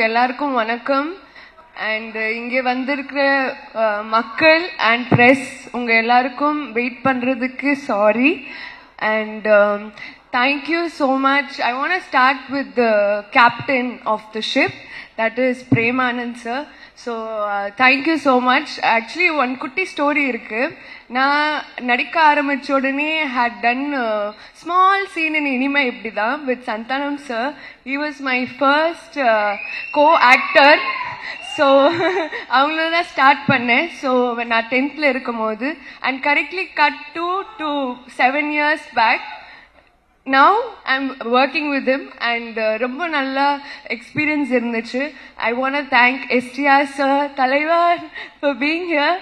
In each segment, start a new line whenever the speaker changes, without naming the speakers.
எல்லாருக்கும் வணக்கம். அண்ட் இங்கே வந்திருக்கிற மக்கள் அண்ட் ப்ரெஸ் உங்க எல்லாருக்கும் வெயிட் பண்றதுக்கு sorry. And thank you so much. I want to start with the captain of the ship, that is Premanand sir. So thank you so much. Actually one குட்டி story இருக்கு. நான் நடிக்க ஆரம்பிச்ச உடனே had done a small scene in இனிமை இப்படிதான் with Santanam sir. He was my first co-actor. So அவங்கள தான் ஸ்டார்ட் பண்ணேன். ஸோ நான் 10th இருக்கும் போது and correctly cut to 7 years back. Now I'm working with him and ரொம்ப நல்ல எக்ஸ்பீரியன்ஸ் இருந்துச்சு. I want to thank STR sir, Talaivar, for being here,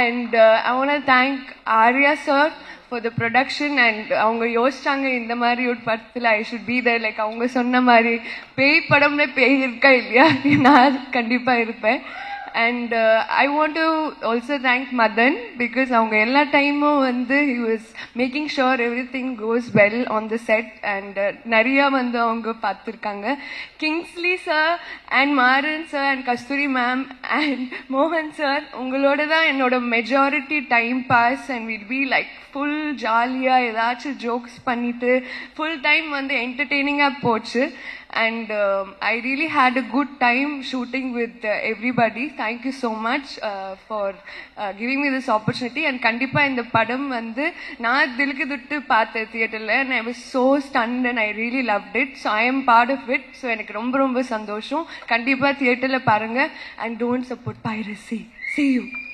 and I want to thank Arya sir for the production. And அவங்க யோசிச்சாங்க இந்த மாதிரி ஒரு படத்தில் I should be there, like அவங்க சொன்ன மாதிரி பேய் படம்ல பேய் இருக்கா இல்லையா, நான் கண்டிப்பாக இருப்பேன். And I want to also thank Madan because அவங்க எல்லா டைமும் வந்து he was making sure everything goes well on the set. And நிறைய வந்து அவங்க பார்த்துருக்காங்க. Kingsley sir and Maran sir and Kasturi ma'am and மோகன் சார், உங்களோட தான் என்னோட majority time pass. And will be like full ஜாலியாக ஏதாச்சும் ஜோக்ஸ் பண்ணிட்டு ஃபுல் டைம் வந்து என்டர்டெய்னிங்காக போச்சு. And I really had a good time shooting with everybody. Thank you so much for giving me this opportunity. And kandipa இந்த படம் வந்து நான் திலுக்கு துட்டு பார்த்தேன் தியேட்டர்ல, and I was so stunned and I really loved it. So I am part of it. So எனக்கு ரொம்ப ரொம்ப சந்தோஷம். கண்டிப்பா தியேட்டர்ல பாருங்க and don't support piracy. See you.